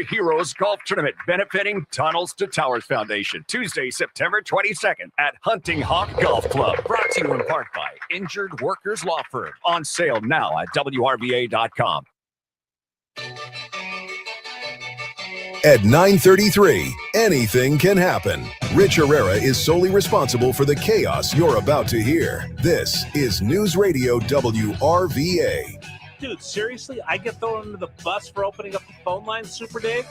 Heroes Golf Tournament benefiting Tunnels to Towers Foundation, Tuesday, September 22nd at Hunting Hawk Golf Club. Brought to you in part by Injured Workers Law Firm. On sale now at WRVA.com. At 9:33, anything can happen. Rich Herrera is solely responsible for the chaos you're about to hear. This is News Radio WRVA. Dude, seriously, I get thrown under the bus for opening up the phone line, Super Dave?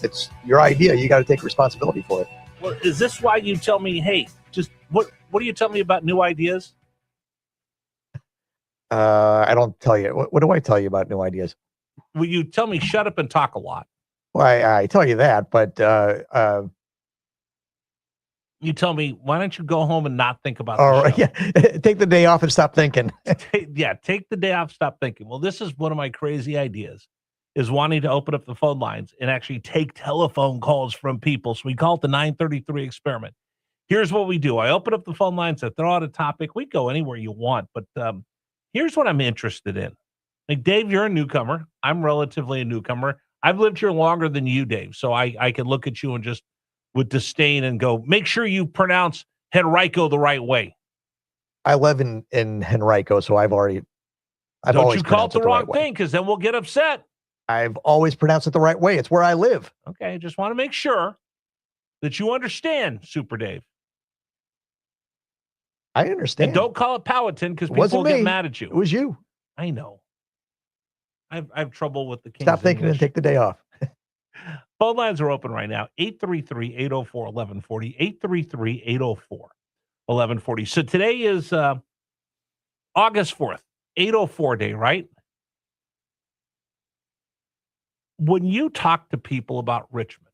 It's your idea. You got to take responsibility for it. Well, is this why you tell me, hey, just what do you tell me about new ideas? I don't tell you. What do I tell you about new ideas? Well, you tell me shut up and talk a lot. Well, I tell you that, but you tell me, why don't you go home and not think about the show? Yeah, take the day off and stop thinking. Take the day off, stop thinking. Well, this is one of my crazy ideas, is wanting to open up the phone lines and actually take telephone calls from people. So we call it the 933 experiment. Here's what we do. I open up the phone lines, I throw out a topic. We go anywhere you want, but here's what I'm interested in. Like, Dave, you're a newcomer. I'm relatively a newcomer. I've lived here longer than you, Dave, so I can look at you and just with disdain and go, make sure you pronounce Henrico the right way. I live in Henrico, so I've always Don't you call it the wrong thing, because then we'll get upset. I've always pronounced it the right way. It's where I live. Okay, I just want to make sure that you understand, Super Dave. I understand. And don't call it Powhatan, because people will get mad at you. It was you. I know. I have trouble with the King's Stop thinking English. and take the day off. Phone lines are open right now. 833-804-1140. 833-804-1140. So today is August 4th, 804 day, right? When you talk to people about Richmond,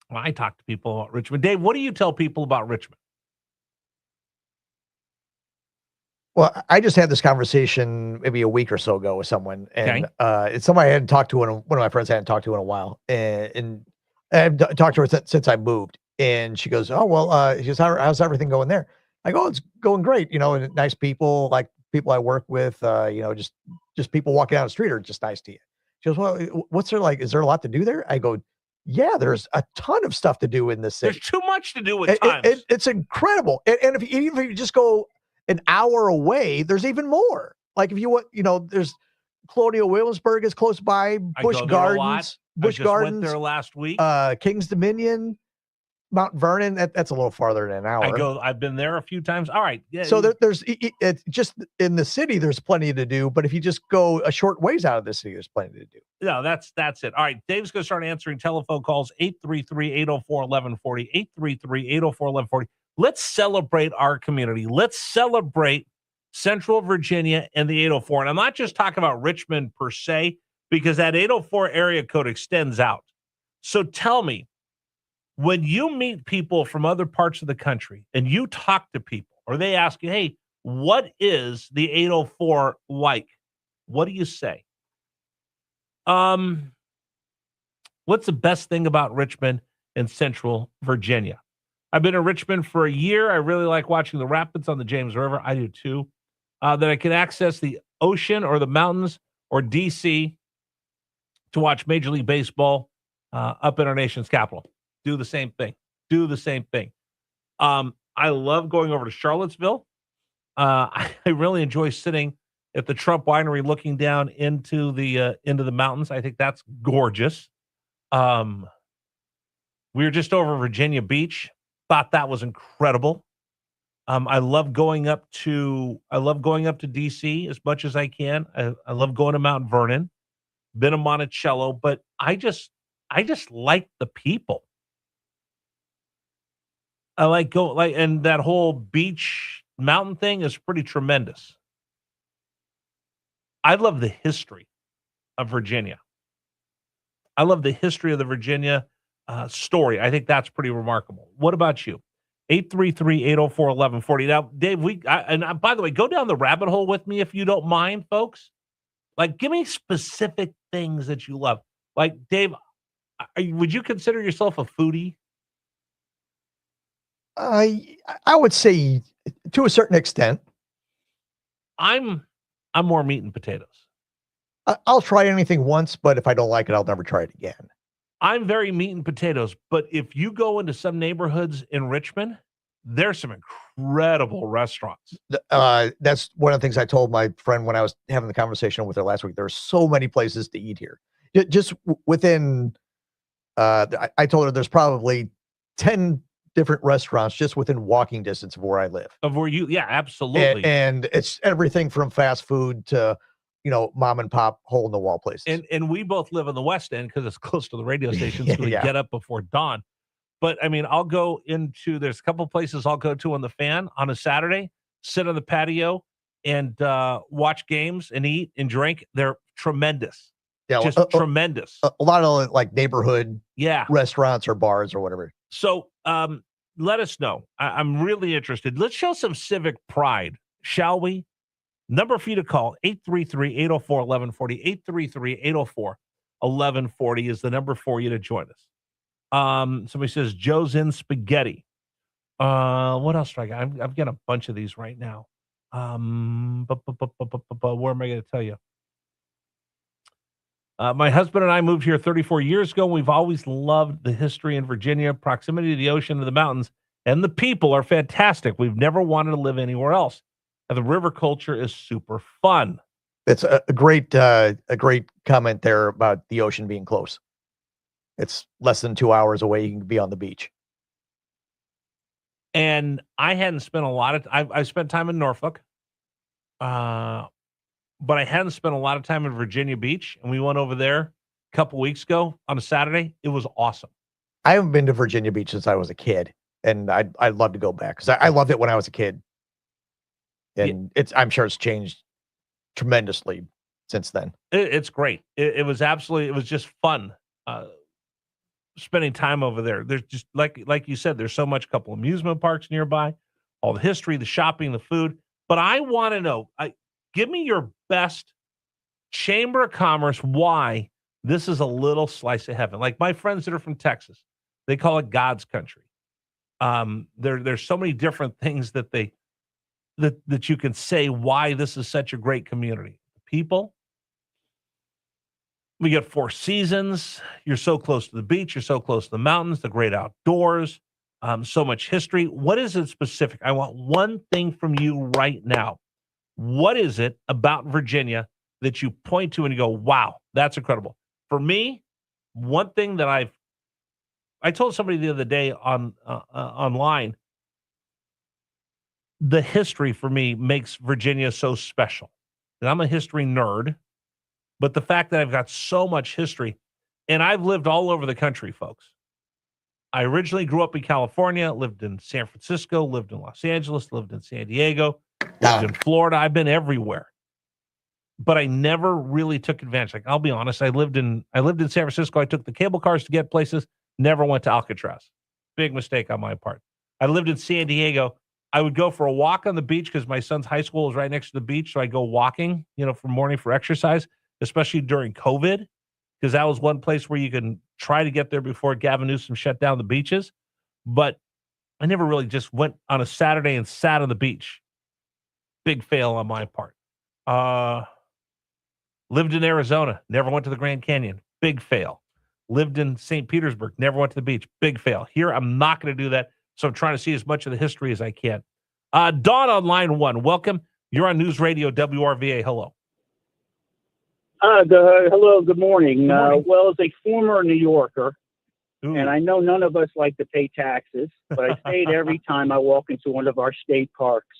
when I talk to people about Richmond, Dave, what do you tell people about Richmond? Well, I just had this conversation maybe a week or so ago with someone, and it's somebody I hadn't talked to one of my friends I hadn't talked to in a while, and I've talked to her since I moved, and she goes, "Oh well," she goes, "How's everything going there?" I go, "Oh, it's going great, and nice people, like people I work with, just people walking down the street are just nice to you." She goes, "Well, what's there like? Is there a lot to do there?" I go, "Yeah, there's a ton of stuff to do in this city. There's too much to do at times. It's incredible, and even if you just go an hour away, there's even more. Like if you want, there's Colonial Williamsburg is close by, Busch Gardens, went there last week. King's Dominion, Mount Vernon. That's a little farther than an hour. I've been there a few times. All right. Yeah. So there's it's just in the city, there's plenty to do. But if you just go a short ways out of the city, there's plenty to do. No, that's it. All right. Dave's going to start answering telephone calls. 833-804-1140. 833-804-1140. Let's celebrate our community. Let's celebrate Central Virginia and the 804. And I'm not just talking about Richmond per se, because that 804 area code extends out. So tell me, when you meet people from other parts of the country and you talk to people, or they ask you, hey, what is the 804 like? What do you say? What's the best thing about Richmond and Central Virginia? I've been in Richmond for a year. I really like watching the rapids on the James River. I do too. That I can access the ocean or the mountains or D.C. to watch Major League Baseball up in our nation's capital. Do the same thing. I love going over to Charlottesville. I really enjoy sitting at the Trump Winery looking down into the mountains. I think that's gorgeous. We were just over Virginia Beach. Thought that was incredible. I love going up to DC as much as I can. I love going to Mount Vernon. Been to Monticello, but I just like the people. I like and that whole beach mountain thing is pretty tremendous. I love the history of Virginia. I love the history of the Virginia story. I think that's pretty remarkable. What about you? 833-804-1140. Now, Dave, by the way, go down the rabbit hole with me if you don't mind, folks. Like, give me specific things that you love. Like, Dave, would you consider yourself a foodie? I would say to a certain extent. I'm more meat and potatoes. I'll try anything once, but if I don't like it, I'll never try it again. I'm very meat and potatoes, but if you go into some neighborhoods in Richmond, there's some incredible restaurants. That's one of the things I told my friend when I was having the conversation with her last week. There's so many places to eat here. Just within, I told her there's probably 10 different restaurants just within walking distance of where I live. Of where you, yeah, absolutely. And it's everything from fast food to, mom and pop hole in the wall places. And we both live in the West End because it's close to the radio stations. So we get up before dawn. But I mean, I'll go into, there's a couple places I'll go to on the Fan on a Saturday, sit on the patio and watch games and eat and drink. They're tremendous. Yeah, just tremendous. A lot of like neighborhood restaurants or bars or whatever. So let us know. I'm really interested. Let's show some civic pride, shall we? Number for you to call, 833-804-1140. 833-804-1140 is the number for you to join us. Somebody says Joe's in spaghetti. What else do I got? I've got a bunch of these right now. Where am I going to tell you? My husband and I moved here 34 years ago. We've always loved the history in Virginia, proximity to the ocean and the mountains, and the people are fantastic. We've never wanted to live anywhere else. And the river culture is super fun. It's a great comment there about the ocean being close. It's less than 2 hours away. You can be on the beach. And I hadn't spent a lot of I spent time in Norfolk, but I hadn't spent a lot of time in Virginia Beach. And we went over there a couple weeks ago on a Saturday. It was awesome. I haven't been to Virginia Beach since I was a kid, and I'd love to go back because I loved it when I was a kid. And I'm sure it's changed tremendously since then. It's great. It was just fun. Spending time over there. There's just like you said, there's so much, couple amusement parks nearby, all the history, the shopping, the food. But I want to know, give me your best Chamber of Commerce why this is a little slice of heaven. Like my friends that are from Texas, they call it God's country. There's so many different things that that you can say why this is such a great community. People, we get 4 seasons. You're so close to the beach. You're so close to the mountains, the great outdoors, so much history. What is it specific? I want one thing from you right now. What is it about Virginia that you point to and you go, wow, that's incredible? For me, one thing that I told somebody the other day online, the history for me makes Virginia so special. And I'm a history nerd, but the fact that I've got so much history, and I've lived all over the country, folks. I originally grew up in California, lived in San Francisco, lived in Los Angeles, lived in San Diego, lived in Florida. I've been everywhere, but I never really took advantage. Like, I'll be honest, I lived in San Francisco. I took the cable cars to get places, never went to Alcatraz. Big mistake on my part. I lived in San Diego. I would go for a walk on the beach because my son's high school is right next to the beach. So I go walking, for morning for exercise, especially during COVID, because that was one place where you can try to get there before Gavin Newsom shut down the beaches. But I never really just went on a Saturday and sat on the beach. Big fail on my part. Lived in Arizona, never went to the Grand Canyon. Big fail. Lived in St. Petersburg, never went to the beach. Big fail. Here, I'm not going to do that. So I'm trying to see as much of the history as I can. Dawn on line 1, welcome. You're on News Radio WRVA. Hello. Hello, good morning. Good morning. Well, as a former New Yorker, Ooh. and I know none of us like to pay taxes, but I say it every time I walk into one of our state parks.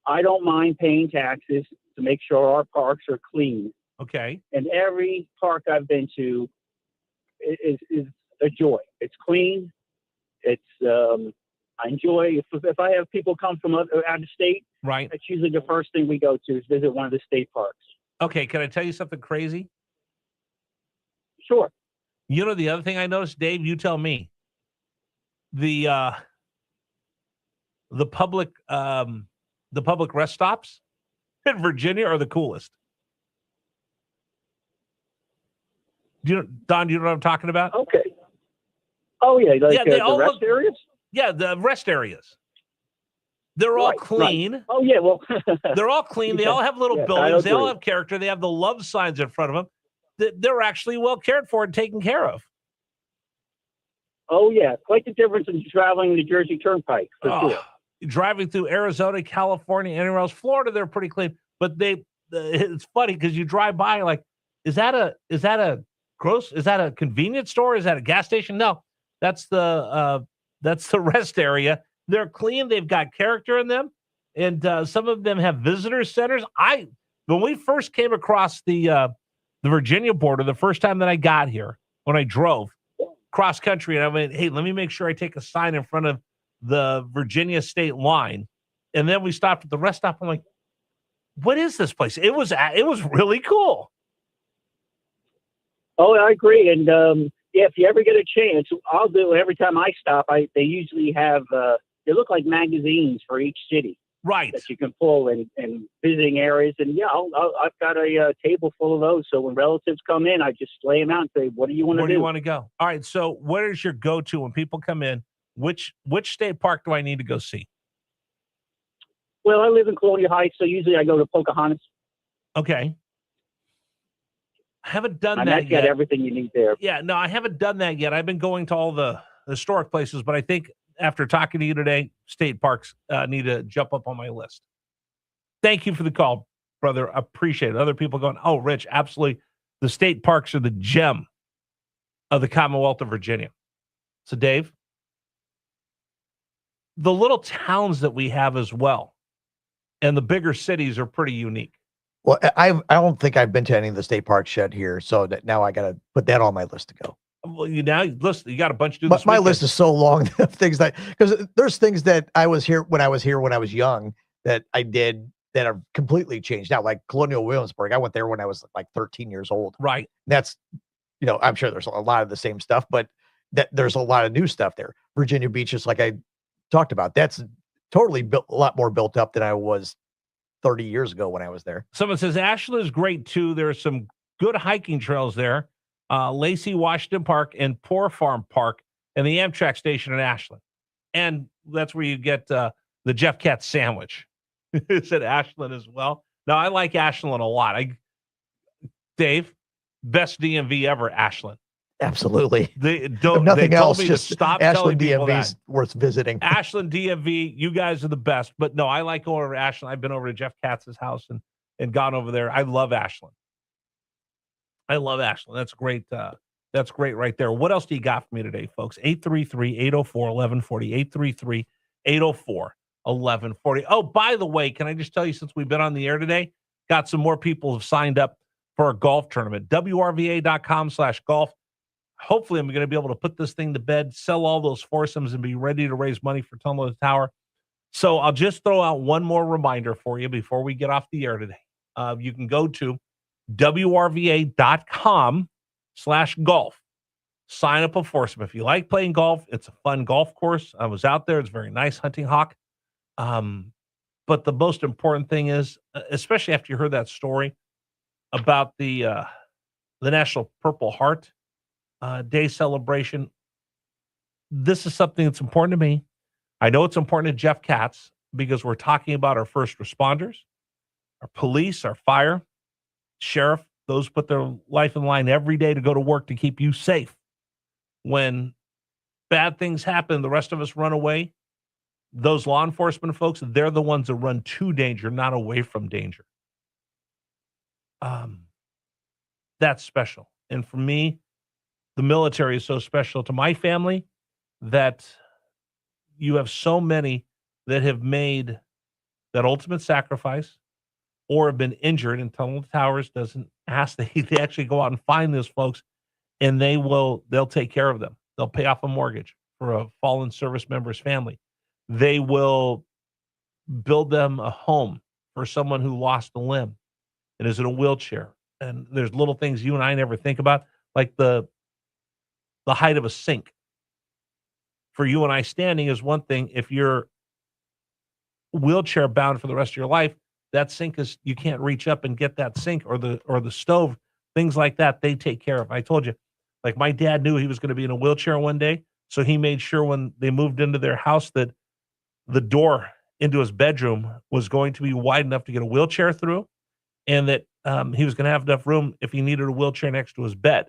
I don't mind paying taxes to make sure our parks are clean. Okay. And every park I've been to is a joy. It's clean. It's I enjoy if I have people come from out of state. Right. That's usually the first thing we go to is visit one of the state parks. Okay. Can I tell you something crazy? Sure. The other thing I noticed, Dave, you tell me. The public rest stops in Virginia are the coolest. Don, you know what I'm talking about? Okay. Oh yeah, like they the all rest areas. Yeah, the rest areas. They're all Right, clean. Right. Oh yeah, well, They're all clean. They Yeah, all have little yes, I buildings. They all agree. have character. They have the love signs in front of them. They're actually well cared for and taken care of. Oh yeah, quite the difference in traveling the Jersey Turnpike for sure. Driving through Arizona, California, anywhere else, Florida, they're pretty clean. But it's funny because you drive by like, is that a convenience store? Is that a gas station? No, that's the rest area. They're clean. They've got character in them, and some of them have visitor centers. When we first came across the Virginia border, the first time that I got here, when I drove cross country, and I went, hey, let me make sure I take a sign in front of the Virginia state line, and then we stopped at the rest stop. I'm like, what is this place? It was really cool. Oh, I agree. And yeah, if you ever get a chance, I'll do every time I stop. They usually have they look like magazines for each city, right, that you can pull and visiting areas. And yeah, I've got a table full of those. So when relatives come in, I just lay them out and say, "What do you want to do? Where do you want to go?" All right. So, where is your go-to when people come in? Which state park do I need to go see? Well, I live in Colonial Heights, so usually I go to Pocahontas. Okay. I haven't done And that that's yet. got everything you need there. Yeah, no, I haven't done that yet. I've been going to all the historic places, but I think after talking to you today, state parks need to jump up on my list. Thank you for the call, brother. Appreciate it. Other people going, oh, Rich, absolutely. The state parks are the gem of the Commonwealth of Virginia. So, Dave, the little towns that we have as well and the bigger cities are pretty unique. Well, I don't think I've been to any of the state parks yet here, so that now I got to put that on my list to go. Well, you got a bunch to do. But my list is so long of things because there's things that I was here when I was young that I did that are completely changed now. Like Colonial Williamsburg, I went there when I was like 13 years old. Right. That's, I'm sure there's a lot of the same stuff, but there's a lot of new stuff there. Virginia Beach is like I talked about. That's totally a lot more built up than I was 30 years ago when I was there. Someone says Ashland is great too. There's some good hiking trails there. Lacey Washington Park and Poor Farm Park and the Amtrak station in Ashland. And that's where you get the Jeff Katz sandwich. It's at Ashland as well. Now, I like Ashland a lot. Dave, best DMV ever, Ashland. Absolutely. They told me to stop telling Ashland people DMV's that. worth visiting. Ashland DMV, you guys are the best. But no, I like going over to Ashland. I've been over to Jeff Katz's house and gone over there. I love Ashland. That's great. That's great right there. What else do you got for me today, folks? 833-804-1140. 833-804-1140. Oh, by the way, can I just tell you, since we've been on the air today, got some more people have signed up for a golf tournament. WRVA.com/golf. Hopefully, I'm going to be able to put this thing to bed, sell all those foursomes, and be ready to raise money for Tunnel to the Tower. So I'll just throw out one more reminder for you before we get off the air today. You can go to WRVA.com/golf. Sign up a foursome. If you like playing golf, it's a fun golf course. I was out there. It's very nice, Hunting Hawk. But the most important thing is, especially after you heard that story about the National Purple Heart Day celebration, this is something that's important to me. I know it's important to Jeff Katz because we're talking about our first responders, our police, our fire, sheriff, those put their life in line every day to go to work to keep you safe. When bad things happen, the rest of us run away. Those law enforcement folks, they're the ones that run to danger, not away from danger. That's special. And for me, the military is so special to my family that you have so many that have made that ultimate sacrifice or have been injured, and Tunnel to Towers doesn't ask. They actually go out and find those folks, and they'll take care of them. They'll pay off a mortgage for a fallen service member's family. They will build them a home for someone who lost a limb and is in a wheelchair. And there's little things you and I never think about, like the height of a sink. For you and I, standing is one thing. If you're wheelchair bound for the rest of your life, that sink is, you can't reach up and get that sink or the stove, things like that. They take care of. I told you, like my dad knew he was going to be in a wheelchair one day. So he made sure when they moved into their house that the door into his bedroom was going to be wide enough to get a wheelchair through, and that he was going to have enough room if he needed a wheelchair next to his bed.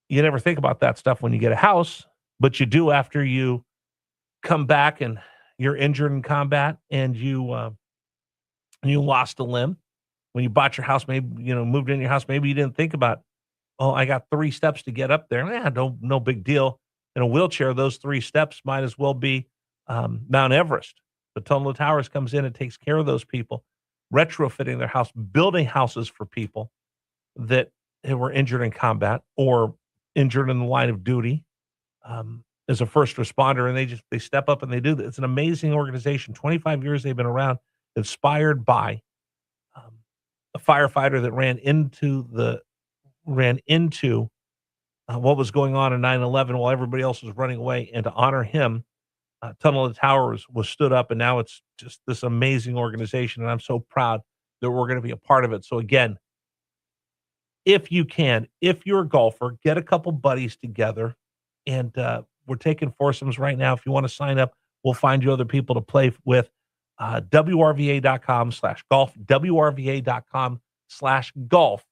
You never think about that stuff when you get a house, but you do after you come back and you're injured in combat and you lost a limb. When you bought your house, maybe, moved in your house, maybe you didn't think about, oh, I got 3 steps to get up there. Yeah, no big deal. In a wheelchair, those 3 steps might as well be Mount Everest. But Tunnel to Towers comes in and takes care of those people, retrofitting their house, building houses for people that were injured in combat or injured in the line of duty as a first responder, and they step up and they do that. It's an amazing organization. 25 years they've been around, inspired by a firefighter that ran into what was going on in 9/11 while everybody else was running away, and to honor him, Tunnel to Towers was stood up, and now it's just this amazing organization, and I'm so proud that we're going to be a part of it. So again, if you're a golfer, get a couple buddies together, and we're taking foursomes right now. If you want to sign up, we'll find you other people to play with. WRVA.com/golf, WRVA.com/golf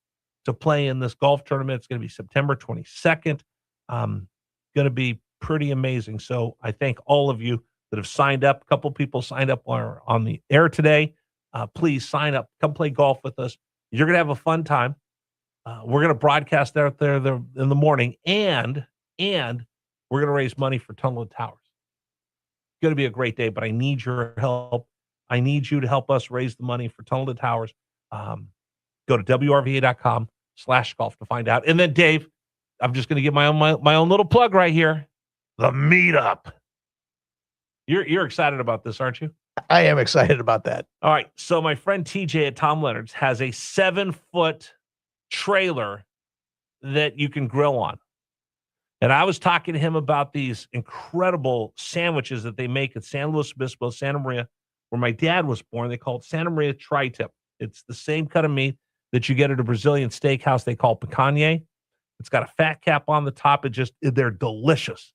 to play in this golf tournament. It's going to be September 22nd. Going to be pretty amazing. So I thank all of you that have signed up. A couple people signed up on the air today. Please sign up. Come play golf with us. You're going to have a fun time. We're going to broadcast out there in the morning, and we're going to raise money for Tunnel to Towers. It's going to be a great day, but I need your help. I need you to help us raise the money for Tunnel to Towers. Go to WRVA.com/golf to find out. And then, Dave, I'm just going to give my own little plug right here. The meetup. You're excited about this, aren't you? I am excited about that. All right. So my friend TJ at Tom Leonard's has a 7-foot trailer that you can grill on. And I was talking to him about these incredible sandwiches that they make at San Luis Obispo, Santa Maria, where my dad was born. They call it Santa Maria tri-tip. It's the same cut of meat that you get at a Brazilian steakhouse they call picanha. It's got a fat cap on the top. They're delicious.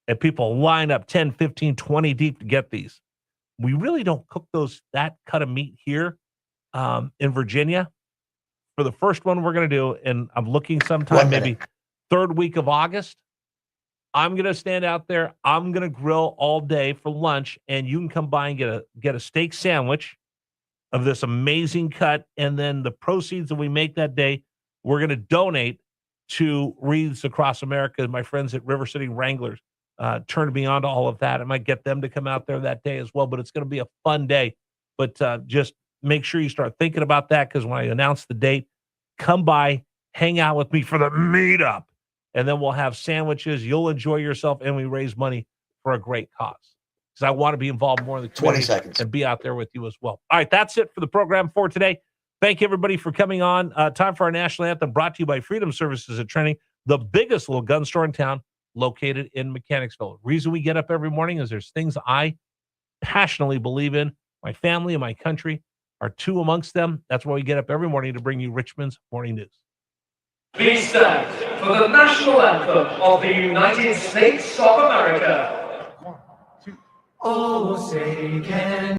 And people line up 10, 15, 20 deep to get these. We really don't cook that cut of meat here in Virginia. For the first one we're going to do, and I'm looking sometime maybe 3rd week of August, I'm going to stand out there. I'm going to grill all day for lunch, and you can come by and get a steak sandwich of this amazing cut, and then the proceeds that we make that day, we're going to donate to Wreaths Across America. My friends at River City Wranglers turned me on to all of that. I might get them to come out there that day as well, but it's going to be a fun day. But just make sure you start thinking about that, because when I announce the date, come by, hang out with me for the meetup, and then we'll have sandwiches. You'll enjoy yourself, and we raise money for a great cause. Because I want to be involved more in the community 20 seconds and be out there with you as well. All right, that's it for the program for today. Thank you, everybody, for coming on. Time for our national anthem, brought to you by Freedom Services at Training, the biggest little gun store in town, located in Mechanicsville. The reason we get up every morning is there's things I passionately believe in. My family and my country are two amongst them. That's why we get up every morning to bring you Richmond's Morning News. Please stand for the national anthem of the United States of America. 1, 2. Oh, say can